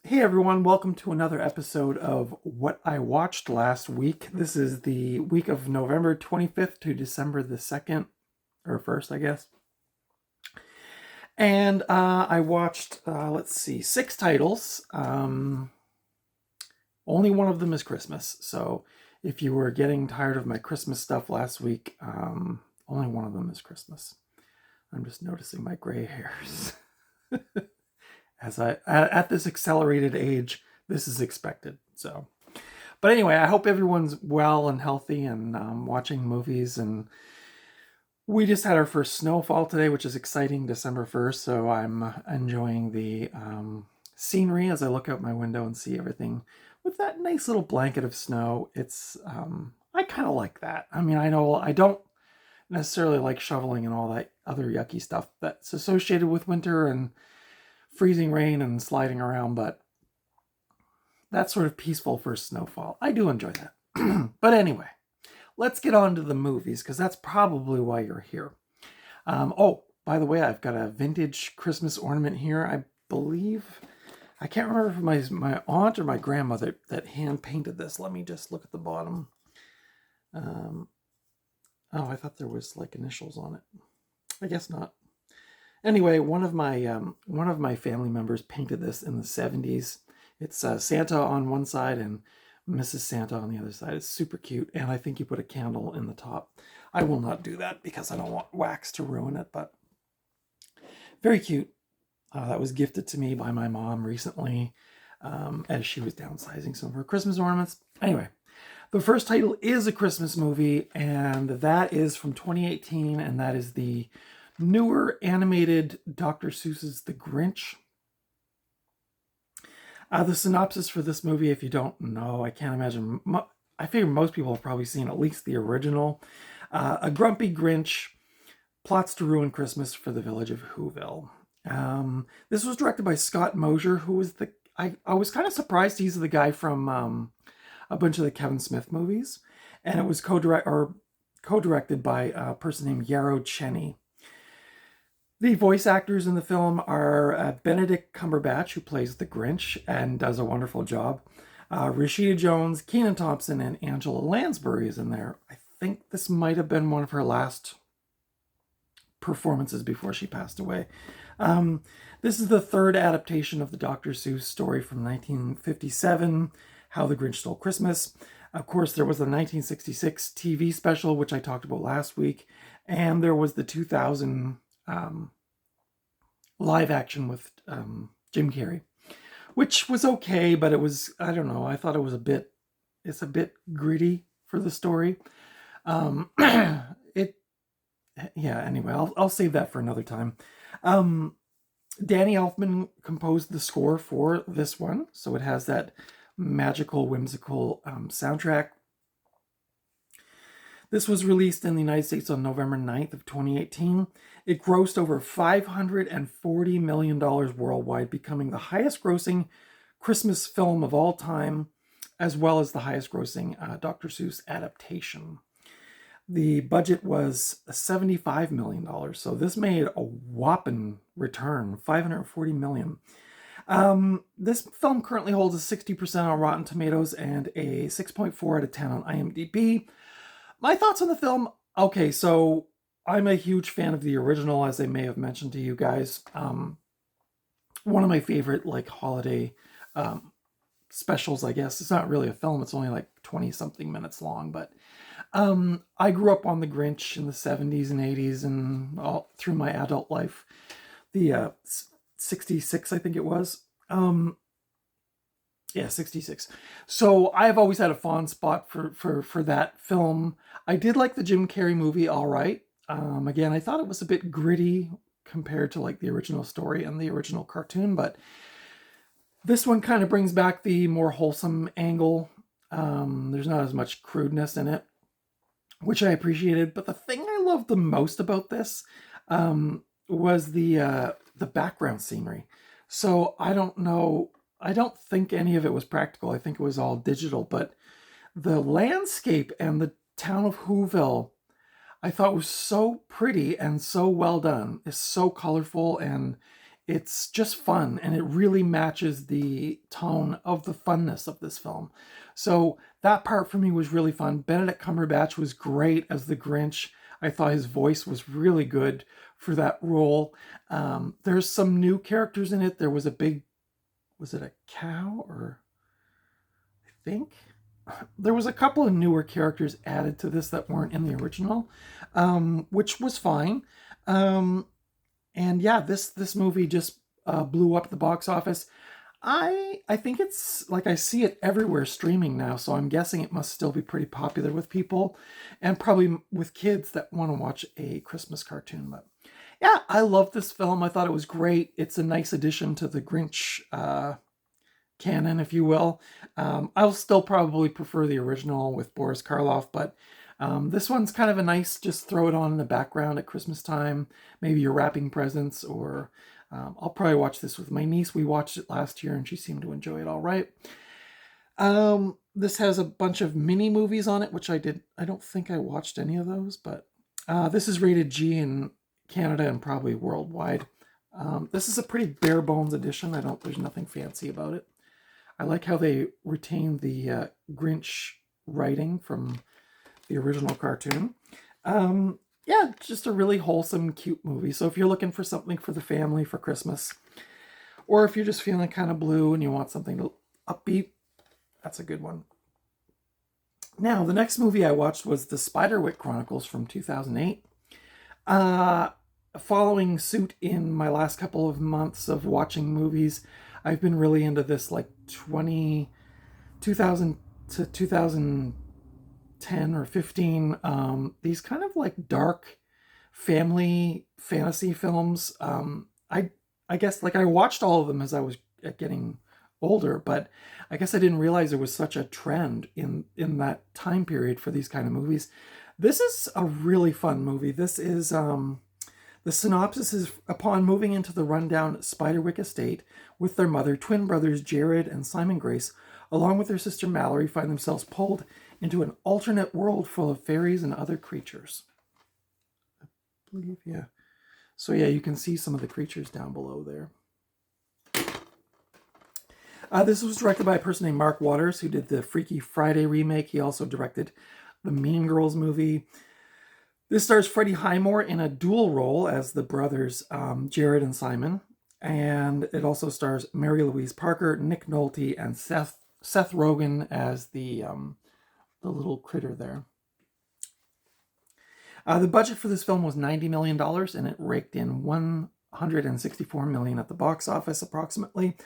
Hey everyone, welcome to another episode of What I Watched Last Week. This is the week of November 25th to December the 2nd, or 1st, I guess. And I watched, let's see, 6 titles. Only one of them is Christmas. So if you were getting tired of my Christmas stuff last week, only one of them is Christmas. I'm just noticing my gray hairs. As at this accelerated age, this is expected. So, but anyway, I hope everyone's well and healthy and watching movies. And we just had our first snowfall today, which is exciting, December 1st. So I'm enjoying the scenery as I look out my window and see everything with that nice little blanket of snow. It's I kind of like that. I mean, I know I don't necessarily like shoveling and all that other yucky stuff that's associated with winter and freezing rain and sliding around, but that's sort of peaceful for snowfall. I do enjoy that. But anyway, let's get on to the movies because that's probably why you're here. Oh, by the way, I've got a vintage Christmas ornament here. I believe, I can't remember if my aunt or my grandmother that hand painted this. Let me just look at the bottom. Oh, I thought there was like initials on it. I guess not. Anyway, one of my family members painted this in the 70s. It's Santa on one side and Mrs. Santa on the other side. It's super cute, and I think you put a candle in the top. I will not do that because I don't want wax to ruin it, but very cute. That was gifted to me by my mom recently as she was downsizing some of her Christmas ornaments. Anyway, the first title is a Christmas movie, and that is from 2018, and that is the newer animated Dr. Seuss's The Grinch. The synopsis for this movie, if you don't know, I can't imagine. I figure most people have probably seen at least the original. A grumpy Grinch plots to ruin Christmas for the village of Whoville. This was directed by Scott Mosier, who was I was kind of surprised he's the guy from a bunch of the Kevin Smith movies, and it was co-directed by a person named Yarrow Cheney. The voice actors in the film are Benedict Cumberbatch, who plays the Grinch and does a wonderful job. Rashida Jones, Kenan Thompson, and Angela Lansbury is in there. I think this might have been one of her last performances before she passed away. This is the third adaptation of the Dr. Seuss story from 1957, How the Grinch Stole Christmas. Of course, there was the 1966 TV special, which I talked about last week, and there was the 2000 live action with Jim Carrey, which was okay, but it was, I don't know, I thought it's a bit gritty for the story. Yeah, anyway, I'll save that for another time. Danny Elfman composed the score for this one, so it has that magical, whimsical soundtrack. This was released in the United States on November 9th of 2018. It grossed over $540 million worldwide, becoming the highest grossing Christmas film of all time, as well as the highest grossing Dr. Seuss adaptation. The budget was $75 million, so this made a whopping return, $540 million. This film currently holds a 60% on Rotten Tomatoes and a 6.4 out of 10 on IMDb. My thoughts on the film, okay, so I'm a huge fan of the original, as I may have mentioned to you guys. One of my favorite like holiday specials, I guess. It's not really a film, it's only like 20 something minutes long, but I grew up on the Grinch in the 70s and 80s and all through my adult life. The 66, I think it was. Yeah, 66. So I've always had a fond spot for that film. I did like the Jim Carrey movie, all right. Again, I thought it was a bit gritty compared to like the original story and the original cartoon, but this one kind of brings back the more wholesome angle. There's not as much crudeness in it, which I appreciated. But the thing I loved the most about this was the background scenery. So I don't know. I don't think any of it was practical. I think it was all digital. But the landscape and the town of Whoville, I thought was so pretty and so well done. It's so colorful and It's just fun, and it really matches the tone of the funness of this film. So that part for me was really fun. Benedict Cumberbatch was great as the Grinch. I thought his voice was really good for that role. There's some new characters in it. There was a big, was it a cow or I think there was a couple of newer characters added to this that weren't in the original, which was fine. Um, and yeah, this movie just blew up at the box office. I think it's like I see it everywhere streaming now, so I'm guessing it must still be pretty popular with people, and probably with kids that want to watch a Christmas cartoon. But yeah, I love this film. I thought it was great. It's a nice addition to the Grinch canon, if you will. I'll still probably prefer the original with Boris Karloff, but this one's kind of a nice, just throw it on in the background at Christmas time. Maybe you're wrapping presents, or I'll probably watch this with my niece. We watched it last year and she seemed to enjoy it all right. This has a bunch of mini movies on it, which I don't think I watched any of those, but this is rated G in Canada and probably worldwide. This is a pretty bare bones edition. There's nothing fancy about it. I like how they retained the Grinch writing from the original cartoon. Yeah, just a really wholesome, cute movie. So if you're looking for something for the family for Christmas, or if you're just feeling kind of blue and you want something to upbeat, that's a good one. Now, the next movie I watched was The Spiderwick Chronicles from 2008. Following suit in my last couple of months of watching movies, I've been really into this like 2000 to 2010 or 15, these kind of like dark family fantasy films. I guess like I watched all of them as I was getting older, but I guess I didn't realize there was such a trend in that time period for these kind of movies. This is a really fun movie. This is the synopsis is: upon moving into the rundown Spiderwick estate with their mother, twin brothers Jared and Simon Grace, along with their sister Mallory, find themselves pulled into an alternate world full of fairies and other creatures. I believe, yeah. So yeah, you can see some of the creatures down below there. This was directed by a person named Mark Waters, who did the Freaky Friday remake. He also directed the Mean Girls movie. This stars Freddie Highmore in a dual role as the brothers Jared and Simon. And it also stars Mary Louise Parker, Nick Nolte, and Seth Rogen as the little critter there. The budget for this film was $90 million, and it raked in $164 million at the box office, approximately,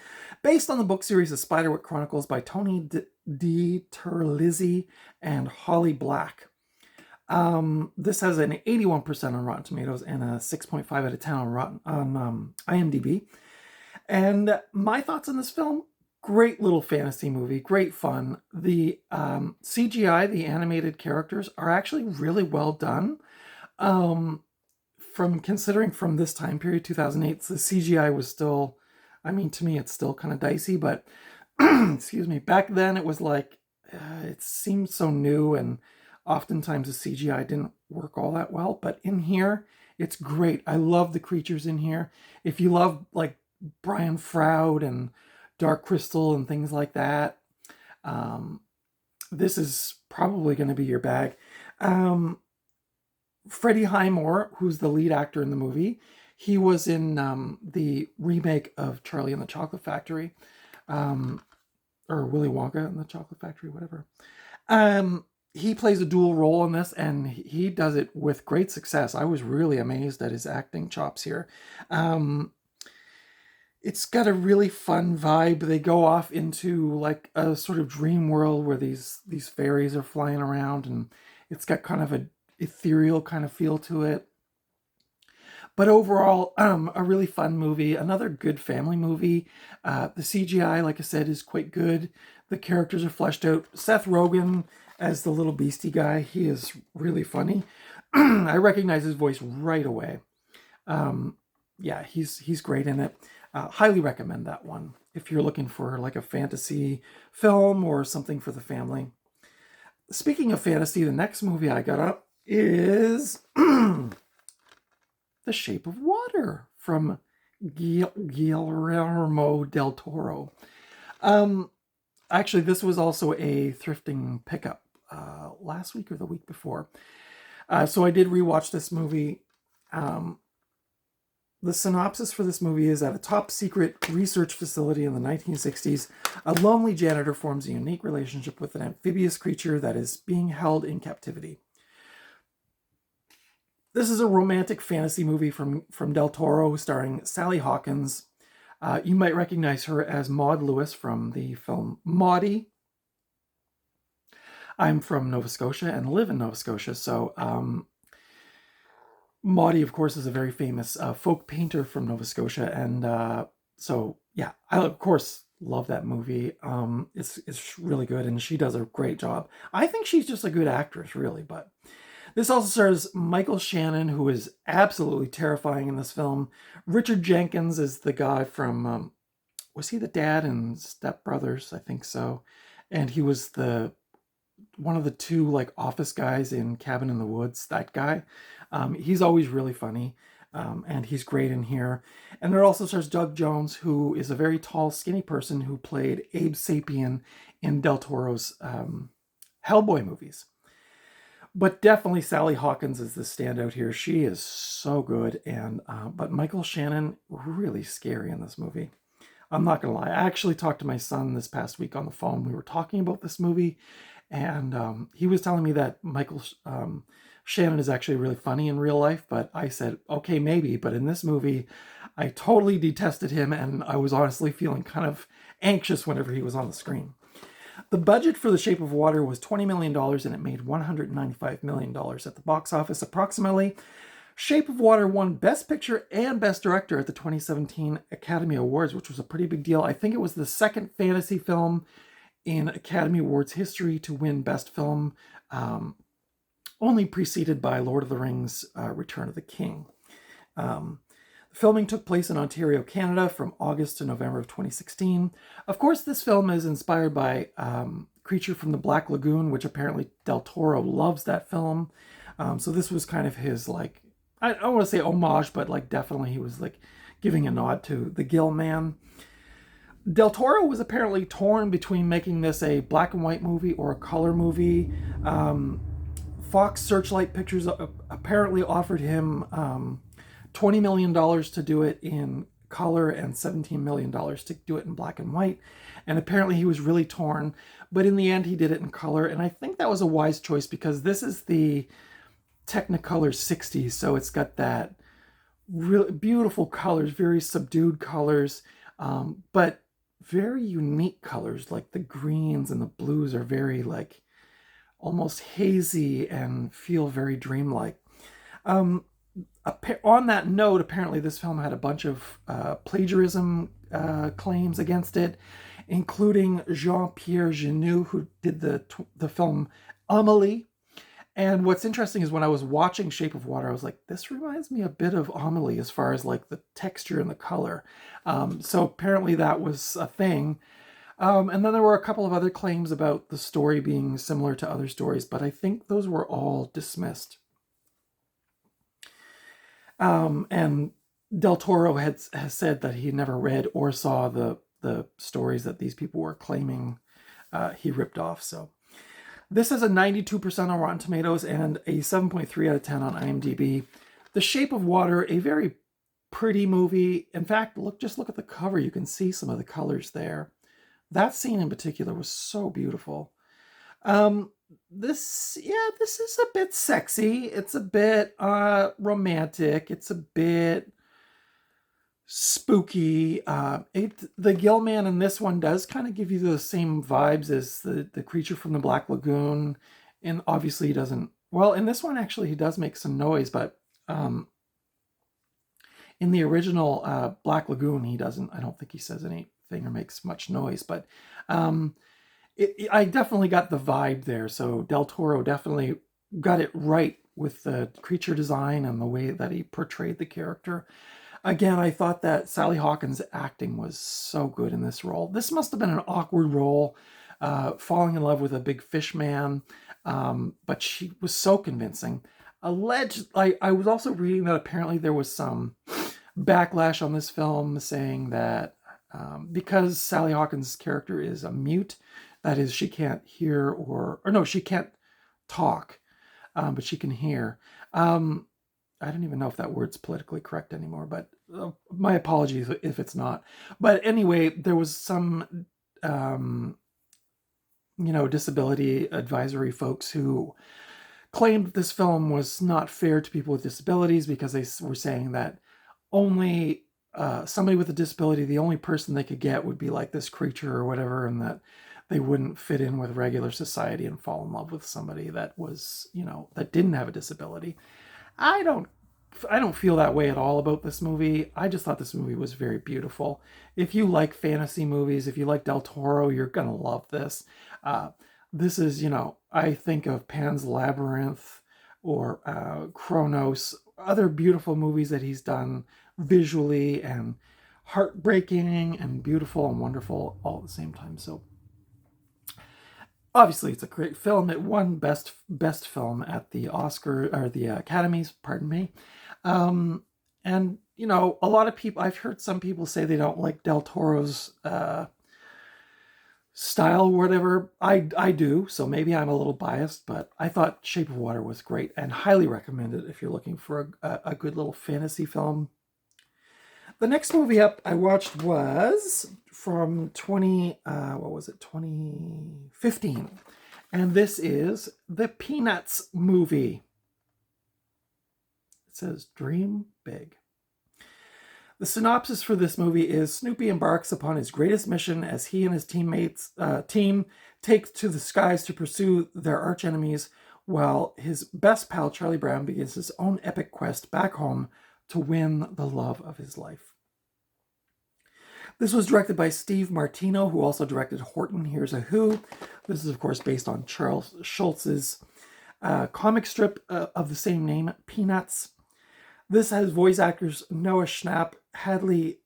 based on the book series The Spiderwick Chronicles by Tony D. Terlizzi and Holly Black. This has an 81% on Rotten Tomatoes and a 6.5 out of 10 on IMDb. And my thoughts on this film: great little fantasy movie, great fun. The CGI, the animated characters, are actually really well done. From this time period, 2008, the CGI was still, I mean, to me, it's still kind of dicey, but excuse me, back then it was like, it seemed so new, and oftentimes the CGI didn't work all that well. But in here, it's great. I love the creatures in here. If you love like Brian Froud and Dark Crystal and things like that, this is probably going to be your bag. Freddie Highmore, who's the lead actor in the movie, he was in the remake of Charlie and the Chocolate Factory, or Willy Wonka and the Chocolate Factory, whatever. He plays a dual role in this, and he does it with great success. I was really amazed at his acting chops here. It's got a really fun vibe. They go off into like a sort of dream world where these fairies are flying around, and it's got kind of a ethereal kind of feel to it. But overall, a really fun movie, another good family movie. The CGI, like I said, is quite good. The characters are fleshed out. Seth Rogen as the little beastie guy, he is really funny. I recognize his voice right away. Yeah, he's great in it. Highly recommend that one if you're looking for like a fantasy film or something for the family. Speaking of fantasy, the next movie I got up is The Shape of Water from Guillermo del Toro. Um, Actually, this was also a thrifting pickup last week or the week before. So I did rewatch this movie. Um, the synopsis for this movie is: at a top secret research facility in the 1960s, a lonely janitor forms a unique relationship with an amphibious creature that is being held in captivity. This is a romantic fantasy movie from Del Toro, starring Sally Hawkins. You might recognize her as Maud Lewis from the film Maudie. I'm from Nova Scotia and live in Nova Scotia, so Maudie, of course, is a very famous folk painter from Nova Scotia, and so yeah, I of course love that movie. It's really good, and she does a great job. I think she's just a good actress, really. But this also stars Michael Shannon, who is absolutely terrifying in this film. Richard Jenkins is the guy from was he the dad in Step Brothers? I think so, and he was the one of the two like office guys in Cabin in the Woods. That guy, he's always really funny, and he's great in here. And there also stars Doug Jones, who is a very tall, skinny person who played Abe Sapien in Del Toro's Hellboy movies. But definitely Sally Hawkins is the standout here. She is so good, and but Michael Shannon really scary in this movie. I'm not gonna lie. I actually talked to my son this past week on the phone. We were talking about this movie, and he was telling me that Michael Shannon is actually really funny in real life. But I said, okay, maybe. But in this movie, I totally detested him, and I was honestly feeling kind of anxious whenever he was on the screen. The budget for The Shape of Water was $20 million, and it made $195 million at the box office, approximately. Shape of Water won Best Picture and Best Director at the 2017 Academy Awards, which was a pretty big deal. I think it was the second fantasy film in Academy Awards history to win Best Film, only preceded by Lord of the Rings, Return of the King. Filming took place in Ontario, Canada from August to November of 2016. Of course, this film is inspired by Creature from the Black Lagoon, which apparently Del Toro loves that film. So this was kind of his, like, I don't want to say homage, but like definitely he was like giving a nod to the Gill Man. Del Toro was apparently torn between making this a black and white movie or a color movie. Fox Searchlight Pictures apparently offered him $20 million to do it in color and $17 million to do it in black and white. And apparently he was really torn, but in the end he did it in color. And I think that was a wise choice because this is the Technicolor 60s, so it's got that really beautiful colors, very subdued colors, but very unique colors. Like the greens and the blues are very like almost hazy and feel very dreamlike. On that note, apparently this film had a bunch of plagiarism claims against it, including Jean-Pierre Jeunet, who did the film Amélie. And what's interesting is when I was watching Shape of Water, I was like, this reminds me a bit of Amélie as far as like the texture and the color. So apparently that was a thing. And then there were a couple of other claims about the story being similar to other stories, but I think those were all dismissed. And Del Toro has said that he never read or saw the stories that these people were claiming he ripped off. So this has a 92% on Rotten Tomatoes and a 7.3 out of 10 on IMDb. The Shape of Water, a very pretty movie. In fact, just look at the cover. You can see some of the colors there. That scene in particular was so beautiful. This is a bit sexy. It's a bit romantic. It's a bit spooky. The Gill Man in this one does kind of give you the same vibes as the Creature from the Black Lagoon. And obviously he doesn't, well, in this one actually he does make some noise, but in the original Black Lagoon he doesn't, I don't think he says anything or makes much noise, but I definitely got the vibe there. So Del Toro definitely got it right with the creature design and the way that he portrayed the character. Again, I thought that Sally Hawkins' acting was so good in this role. This must have been an awkward role, falling in love with a big fish man, but she was so convincing. I was also reading that apparently there was some backlash on this film saying that because Sally Hawkins' character is a mute, that is, she can't hear or no, she can't talk, but she can hear. I don't even know if that word's politically correct anymore, but my apologies if it's not. But anyway, there was some, disability advisory folks who claimed that this film was not fair to people with disabilities because they were saying that only somebody with a disability, the only person they could get would be like this creature or whatever, and that they wouldn't fit in with regular society and fall in love with somebody that was, that didn't have a disability. I don't feel that way at all about this movie. I just thought this movie was very beautiful. If you like fantasy movies, if you like Del Toro, you're gonna love this. This is, I think of Pan's Labyrinth or Kronos, other beautiful movies that he's done visually and heartbreaking and beautiful and wonderful all at the same time. So obviously it's a great film. It won best film at the Oscar or the Academies, pardon me. And a lot of people, I've heard some people say they don't like Del Toro's style or whatever. I do, so maybe I'm a little biased, but I thought Shape of Water was great and highly recommend it if you're looking for a good little fantasy film. The next movie up I watched was from 2015, and this is the Peanuts movie. It says Dream Big. The synopsis for this movie is Snoopy embarks upon his greatest mission as he and his team take to the skies to pursue their archenemies, while his best pal Charlie Brown begins his own epic quest back home to win the love of his life. This was directed by Steve Martino, who also directed Horton Hears a Who. This is, of course, based on Charles Schulz's comic strip of the same name, Peanuts. This has voice actors Noah Schnapp, Hadley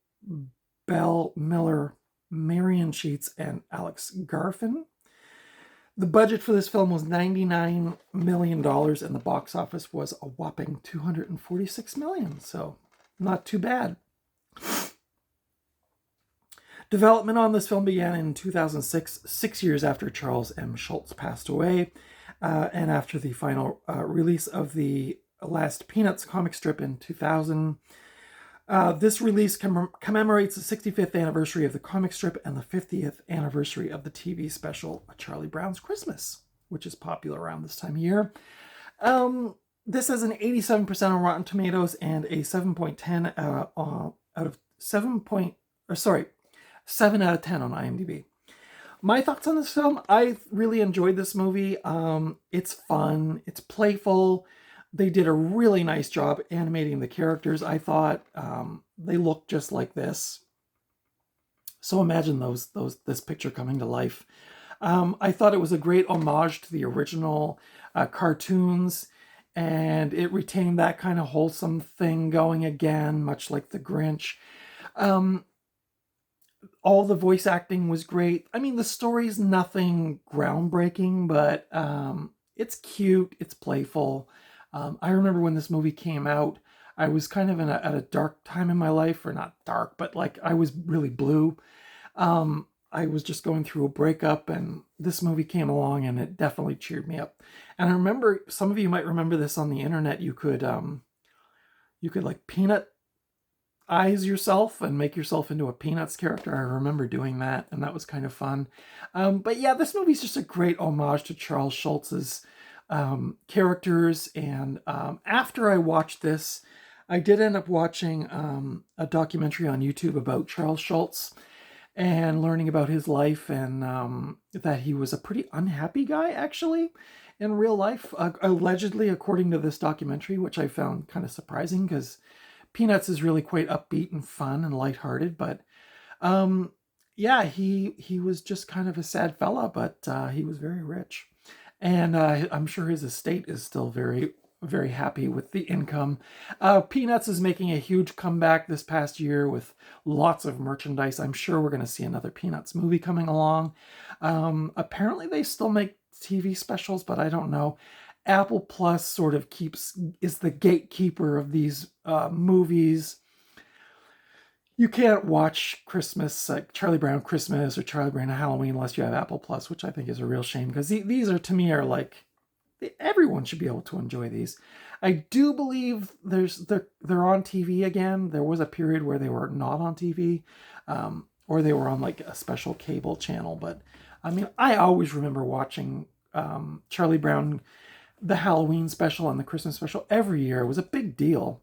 Bell Miller, Marion Sheets, and Alex Garfin. The budget for this film was $99 million, and the box office was a whopping $246 million, so not too bad. Development on this film began in 2006, 6 years after Charles M. Schulz passed away, and after the final release of the last Peanuts comic strip in 2000. This release commemorates the 65th anniversary of the comic strip and the 50th anniversary of the TV special Charlie Brown's Christmas, which is popular around this time of year. This has an 87% on Rotten Tomatoes and a 7.10 out of 7 out of 10 on IMDb. My thoughts on this film: I really enjoyed this movie. It's fun, it's playful. They did a really nice job animating the characters. I thought they looked just like this. So imagine this picture coming to life. I thought it was a great homage to the original cartoons, and it retained that kind of wholesome thing going again, much like The Grinch. All the voice acting was great. I mean, the story's nothing groundbreaking, but it's cute, it's playful. I remember when this movie came out, I was kind of at a dark time in my life, or not dark, but like I was really blue. I was just going through a breakup, and this movie came along, and it definitely cheered me up. And I remember, some of you might remember this on the internet. You could like peanut eyes yourself and make yourself into a Peanuts character. I remember doing that, and that was kind of fun. But yeah, this movie's just a great homage to Charles Schulz's characters. And after I watched this, I did end up watching a documentary on YouTube about Charles Schulz and learning about his life, and that he was a pretty unhappy guy, actually, in real life, allegedly, according to this documentary, which I found kind of surprising because Peanuts is really quite upbeat and fun and lighthearted. But yeah, he was just kind of a sad fella, but he was very rich. And I'm sure his estate is still very, very happy with the income. Peanuts is making a huge comeback this past year with lots of merchandise. I'm sure we're going to see another Peanuts movie coming along. Apparently they still make TV specials, but I don't know. Apple Plus sort of is the gatekeeper of these movies. You can't watch Christmas, like Charlie Brown Christmas or Charlie Brown Halloween, unless you have Apple Plus, which I think is a real shame because these are, to me, are like, everyone should be able to enjoy these. I do believe they're on TV again. There was a period where they were not on TV, or they were on like a special cable channel. But I mean, I always remember watching Charlie Brown, the Halloween special and the Christmas special every year. It was a big deal.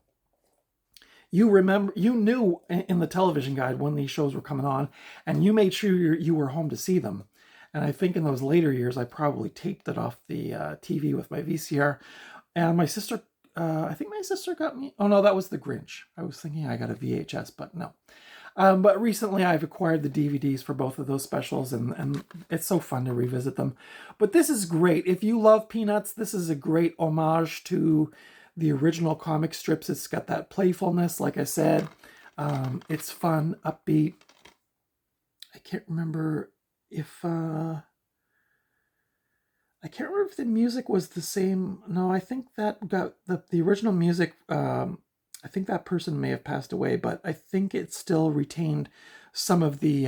You knew in the television guide when these shows were coming on, and you made sure you were home to see them. And I think in those later years, I probably taped it off the TV with my VCR. And my sister, I think my sister got me. Oh no, that was the Grinch. I was thinking I got a VHS, but no. But recently I've acquired the DVDs for both of those specials, and it's so fun to revisit them. But this is great. If you love Peanuts, this is a great homage to the original comic strips. It's got that playfulness, like I said. It's fun, upbeat. I can't remember if the music was the same. No, I think that got the original music. I think that person may have passed away, but I think it still retained some of the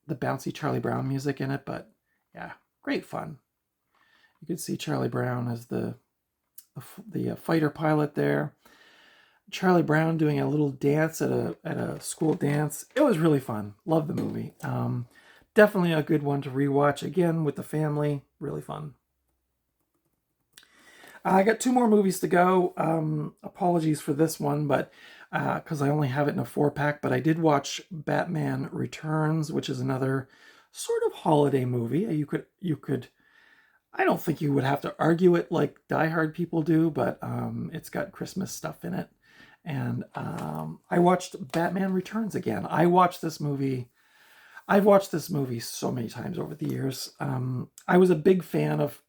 bouncy Charlie Brown music in it. But yeah, great fun. You could see Charlie Brown as the fighter pilot there. Charlie Brown doing a little dance at a school dance. It was really fun. Love the movie. Definitely a good one to rewatch again with the family. Really fun. I got 2 more movies to go. Apologies for this one, but because I only have it in a 4-pack, but I did watch Batman Returns, which is another sort of holiday movie. You could. I don't think you would have to argue it like Die Hard people do, but it's got Christmas stuff in it. And I watched Batman Returns again. I've watched this movie so many times over the years. I was a big fan of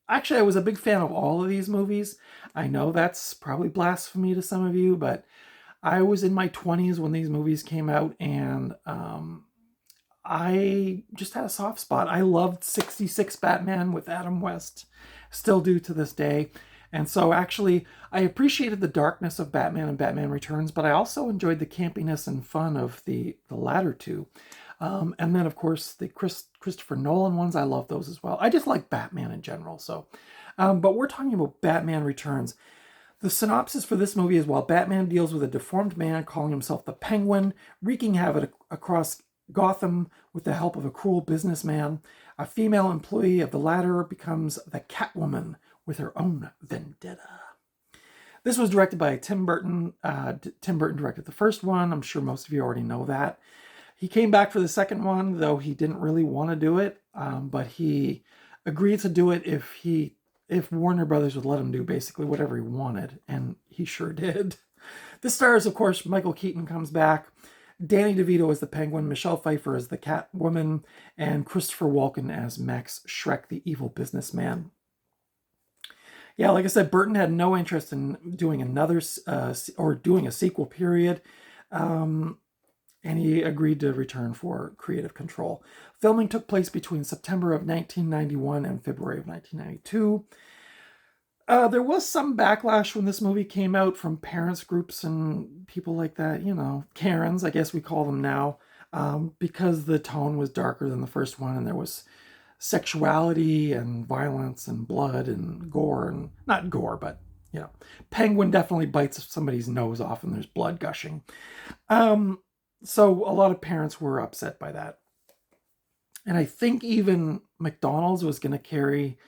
all of these movies. I know that's probably blasphemy to some of you, but I was in my 20s when these movies came out, and I just had a soft spot. I loved 66 Batman with Adam West, still do to this day. And so actually, I appreciated the darkness of Batman and Batman Returns, but I also enjoyed the campiness and fun of the latter two. And then, of course, the Christopher Nolan ones, I love those as well. I just like Batman in general. So, but we're talking about Batman Returns. The synopsis for this movie is, while Batman deals with a deformed man calling himself the Penguin, wreaking havoc across Gotham with the help of a cruel businessman, a female employee of the latter becomes the Catwoman with her own vendetta. This was directed by Tim Burton. Tim Burton directed the first one. I'm sure most of you already know that. He came back for the second one, though he didn't really want to do it, but he agreed to do it if Warner Brothers would let him do basically whatever he wanted, and he sure did. This stars, of course, Michael Keaton comes back, Danny DeVito as the Penguin, Michelle Pfeiffer as the Catwoman, and Christopher Walken as Max Schreck, the evil businessman. Yeah, like I said, Burton had no interest in doing doing a sequel, period. And he agreed to return for creative control. Filming took place between September of 1991 and February of 1992. There was some backlash when this movie came out from parents groups and people like that, Karens, I guess we call them now, because the tone was darker than the first one, and there was sexuality and violence and blood and gore, and not gore, but Penguin definitely bites somebody's nose off and there's blood gushing. So a lot of parents were upset by that. And I think even McDonald's was going to carry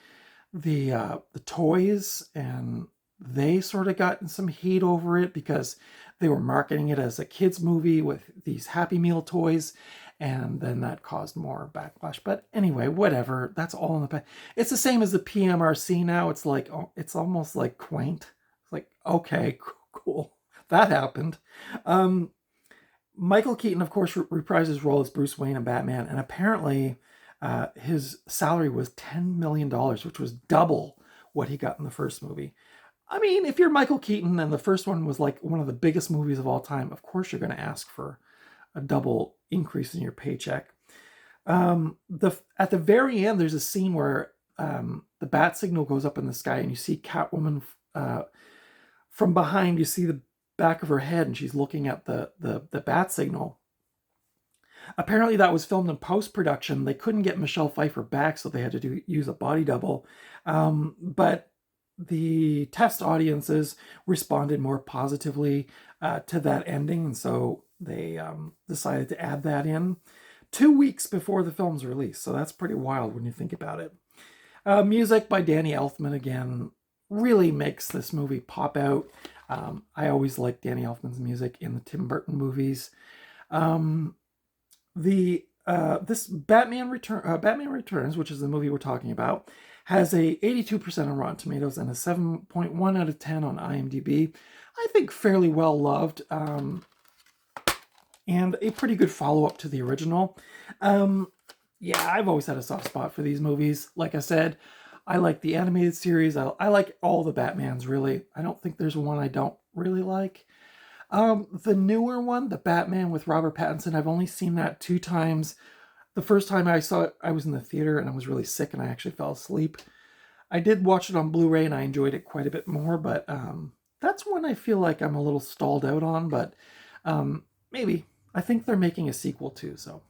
the toys, and they sort of got in some heat over it because they were marketing it as a kids movie with these Happy Meal toys, and then that caused more backlash. But anyway, whatever. That's all in the past. It's the same as the PMRC now. It's like, it's almost like quaint. It's like, okay, cool. That happened. Michael Keaton, of course, reprised his role as Bruce Wayne and Batman, and apparently his salary was $10 million, which was double what he got in the first movie. I mean, if you're Michael Keaton and the first one was like one of the biggest movies of all time, of course you're going to ask for a double increase in your paycheck. At the very end, there's a scene where the bat signal goes up in the sky, and you see Catwoman from behind. You see the back of her head, and she's looking at the bat signal. Apparently that was filmed in post-production. They couldn't get Michelle Pfeiffer back, so they had to use a body double. But the test audiences responded more positively to that ending, and so they decided to add that in 2 weeks before the film's release. So that's pretty wild when you think about it. Music by Danny Elfman again really makes this movie pop out. I always like Danny Elfman's music in the Tim Burton movies. This Batman Returns, which is the movie we're talking about, has a 82% on Rotten Tomatoes and a 7.1 out of 10 on IMDb. I think fairly well loved, and a pretty good follow-up to the original. Yeah, I've always had a soft spot for these movies. Like I said, I like the animated series. I like all the Batmans, really. I don't think there's one I don't really like. The newer one, the Batman with Robert Pattinson, I've only seen that 2 times. The first time I saw it, I was in the theater and I was really sick and I actually fell asleep. I did watch it on Blu-ray and I enjoyed it quite a bit more, but that's one I feel like I'm a little stalled out on, but maybe. I think they're making a sequel too, so.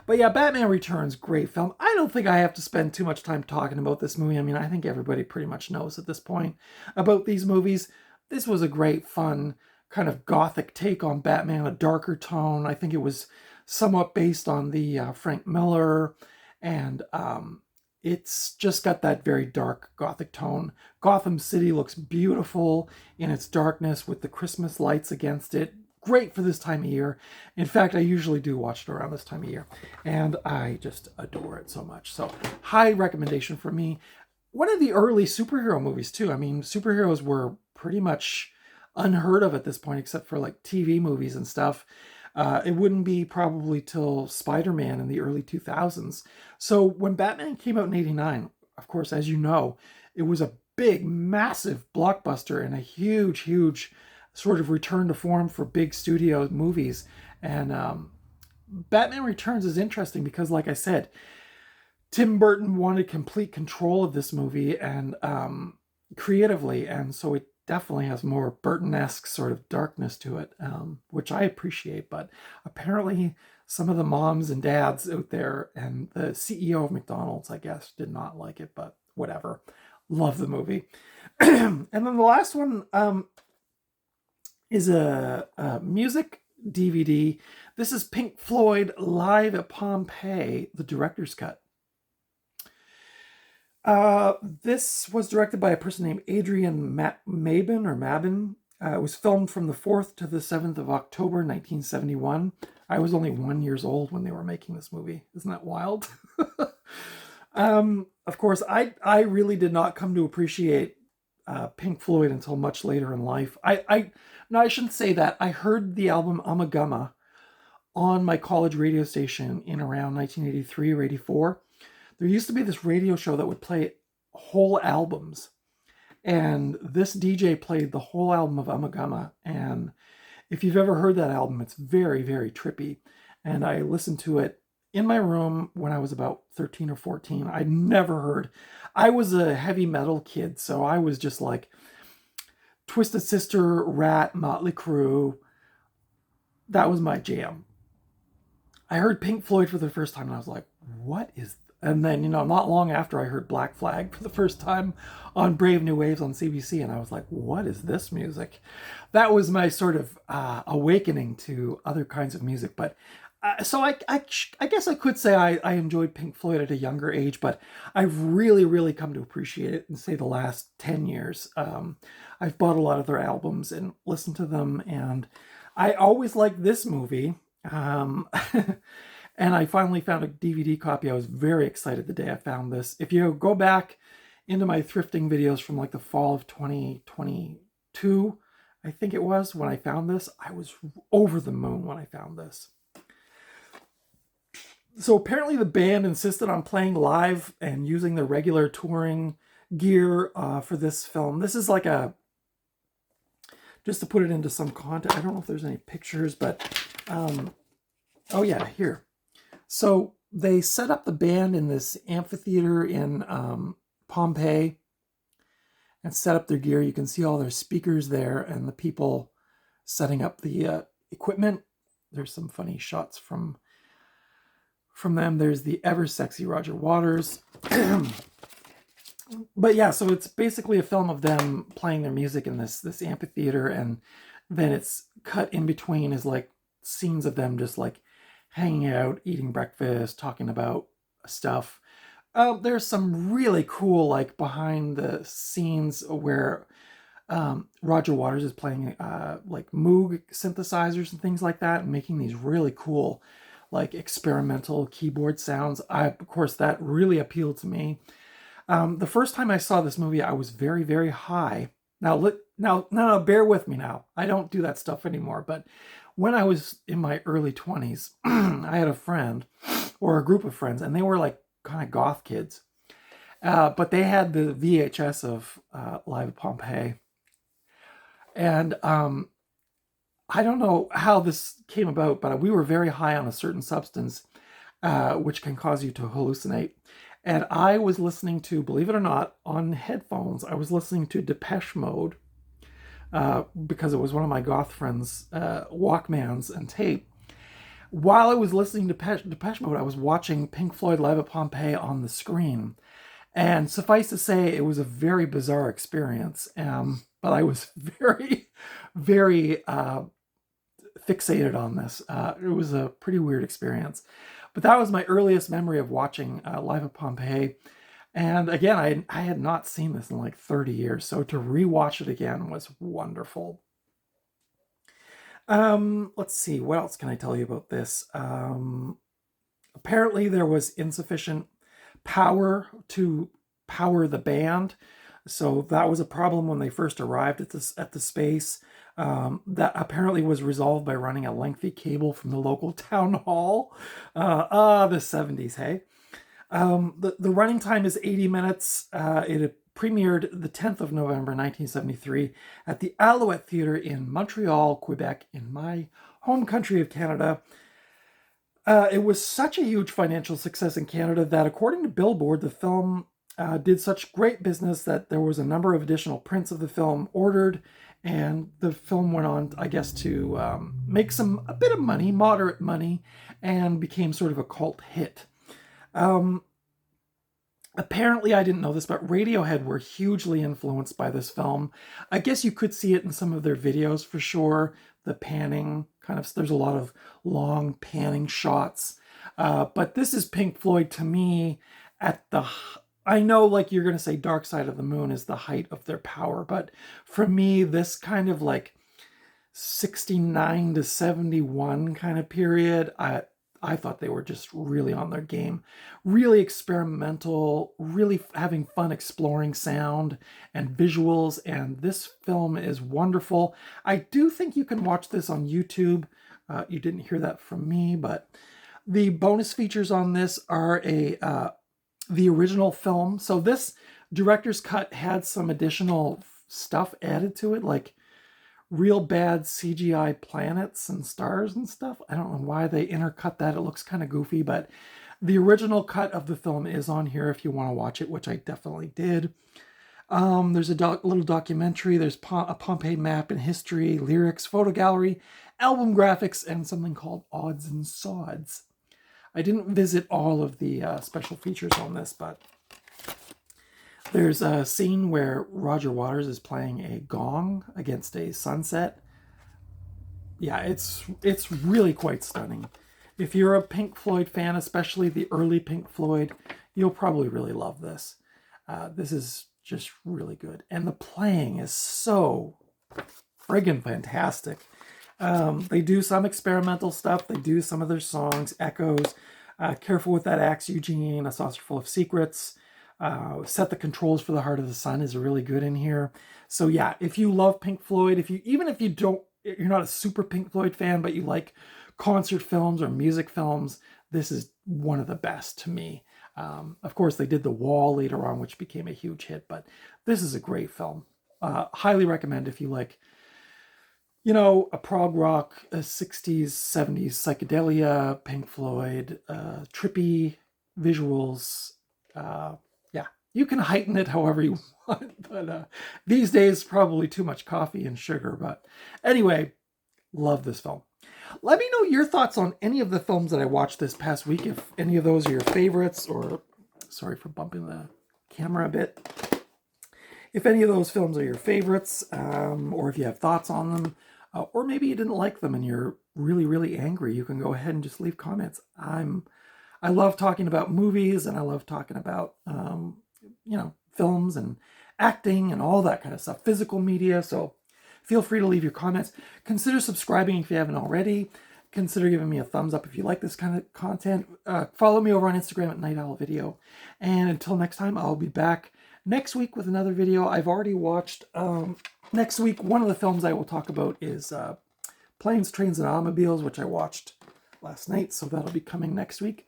But yeah, Batman Returns, great film. I don't think I have to spend too much time talking about this movie. I mean, I think everybody pretty much knows at this point about these movies. This was a great, fun, kind of gothic take on Batman, a darker tone. I think it was somewhat based on the Frank Miller, and it's just got that very dark gothic tone. Gotham City looks beautiful in its darkness with the Christmas lights against it. Great for this time of year. In fact, I usually do watch it around this time of year, and I just adore it so much. So high recommendation for me. One of the early superhero movies too. I mean, superheroes were pretty much unheard of at this point, except for like TV movies and stuff. It wouldn't be probably till Spider-Man in the early 2000s. So when Batman came out in 89, of course, as you know, it was a big, massive blockbuster and a huge, huge sort of return to form for big studio movies. And Batman Returns is interesting because, like I said, Tim Burton wanted complete control of this movie and creatively, and so it definitely has more Burton-esque sort of darkness to it, which I appreciate. But apparently some of the moms and dads out there and the CEO of McDonald's, I guess, did not like it, but whatever. Love the movie. And then the last one is a music DVD. This is Pink Floyd Live at Pompeii, the director's cut. This was directed by a person named Adrian Mabin. It was filmed from the 4th to the 7th of October, 1971. I was only 1 year old when they were making this movie. Isn't that wild? Of course, I really did not come to appreciate Pink Floyd until much later in life. No, I shouldn't say that. I heard the album Amagama on my college radio station in around 1983 or 84. There used to be this radio show that would play whole albums, and this DJ played the whole album of Amagama. And if you've ever heard that album, it's very, very trippy. And I listened to it in my room when I was about 13 or 14. I'd never heard. I was a heavy metal kid, so I was just like Twisted Sister, Rat, Motley Crue. That was my jam. I heard Pink Floyd for the first time, and I was like, what is... And then, not long after, I heard Black Flag for the first time on Brave New Waves on CBC, and I was like, what is this music? That was my sort of awakening to other kinds of music. But so I guess I could say I enjoyed Pink Floyd at a younger age, but I've really, really come to appreciate it in, say, the last 10 years. I've bought a lot of their albums and listened to them, and I always liked this movie. And I finally found a DVD copy. I was very excited the day I found this. If you go back into my thrifting videos from like the fall of 2022, I think it was, when I found this, I was over the moon when I found this. So apparently the band insisted on playing live and using the regular touring gear for this film. This is like just to put it into some context, I don't know if there's any pictures, but, oh yeah, here. So they set up the band in this amphitheater in Pompeii and set up their gear. You can see all their speakers there and the people setting up the equipment. There's some funny shots from From them, there's the ever sexy Roger Waters. But yeah, so it's basically a film of them playing their music in this amphitheater, and then it's cut in between is like scenes of them just like hanging out, eating breakfast, talking about stuff. There's some really cool like behind the scenes where Roger Waters is playing like Moog synthesizers and things like that, and making these really cool like experimental keyboard sounds. Of course, that really appealed to me. The first time I saw this movie, I was very, very high. Now, bear with me now. I don't do that stuff anymore. But when I was in my early 20s, I had a friend or a group of friends, and they were like kind of goth kids. But they had the VHS of Live at Pompeii. And I don't know how this came about, but we were very high on a certain substance, which can cause you to hallucinate. And I was listening to, believe it or not, on headphones, I was listening to Depeche Mode because it was one of my goth friends' Walkmans and tape. While I was listening to Depeche Mode, I was watching Pink Floyd Live at Pompeii on the screen. And suffice to say, it was a very bizarre experience. But I was very, very fixated on this. It was a pretty weird experience. But that was my earliest memory of watching Live at Pompeii. And again, I had not seen this in like 30 years. So to rewatch it again was wonderful. Let's see, what else can I tell you about this? Apparently there was insufficient power to power the band. So that was a problem when they first arrived at the space. That apparently was resolved by running a lengthy cable from the local town hall. The 70s, hey? The running time is 80 minutes. It premiered the 10th of November, 1973 at the Alouette Theatre in Montreal, Quebec, in my home country of Canada. It was such a huge financial success in Canada that, according to Billboard, the film did such great business that there was a number of additional prints of the film ordered, and the film went on, I guess, to make a bit of money, moderate money, and became sort of a cult hit. Apparently, I didn't know this, but Radiohead were hugely influenced by this film. I guess you could see it in some of their videos for sure. The panning there's a lot of long panning shots. But this is Pink Floyd to me at I know like you're going to say Dark Side of the Moon is the height of their power, but for me, this kind of like 69 to 71 kind of period, I thought they were just really on their game. Really experimental, really having fun exploring sound and visuals, and this film is wonderful. I do think you can watch this on YouTube. You didn't hear that from me, but the bonus features on this are the original film. So this director's cut had some additional stuff added to it, like real bad CGI planets and stars and stuff. I don't know why they intercut that. It looks kind of goofy, but the original cut of the film is on here if you want to watch it, which I definitely did. There's a little documentary. There's a Pompeii map and history, lyrics, photo gallery, album graphics, and something called Odds and Sods. I didn't visit all of the special features on this, but there's a scene where Roger Waters is playing a gong against a sunset. Yeah, it's really quite stunning. If you're a Pink Floyd fan, especially the early Pink Floyd, you'll probably really love this. This is just really good. And the playing is so friggin' fantastic. They do some experimental stuff. They do some of their songs, Echoes, Careful with That Axe, Eugene, A Saucer Full of Secrets, Set the Controls for the Heart of the Sun is really good in here. So yeah, if you love Pink Floyd, even if you're not a super Pink Floyd fan, but you like concert films or music films, this is one of the best to me. Of course, they did The Wall later on, which became a huge hit, but this is a great film. Highly recommend if you like, a prog rock, 60s, 70s psychedelia, Pink Floyd, trippy visuals. Yeah, you can heighten it however you want, but these days, probably too much coffee and sugar. But anyway, love this film. Let me know your thoughts on any of the films that I watched this past week. If any of those are your favorites, or sorry for bumping the camera a bit. If any of those films are your favorites, or if you have thoughts on them, or maybe you didn't like them and you're really, really angry, you can go ahead and just leave comments. I love talking about movies, and I love talking about, films and acting and all that kind of stuff, physical media. So feel free to leave your comments. Consider subscribing if you haven't already. Consider giving me a thumbs up if you like this kind of content. Follow me over on Instagram at Night Owl Video. And until next time, I'll be back next week with another video. I've already watched, next week, one of the films I will talk about is Planes, Trains, and Automobiles, which I watched last night, so that'll be coming next week.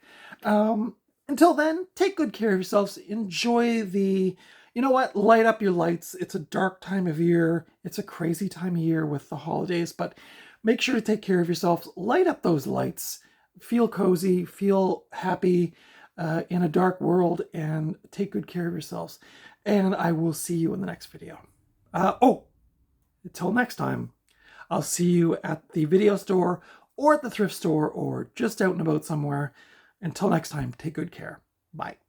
Until then, take good care of yourselves. Enjoy the, light up your lights. It's a dark time of year. It's a crazy time of year with the holidays, but make sure to take care of yourselves. Light up those lights. Feel cozy, feel happy in a dark world, and take good care of yourselves. And I will see you in the next video. Until next time, I'll see you at the video store or at the thrift store or just out and about somewhere. Until next time, take good care. Bye.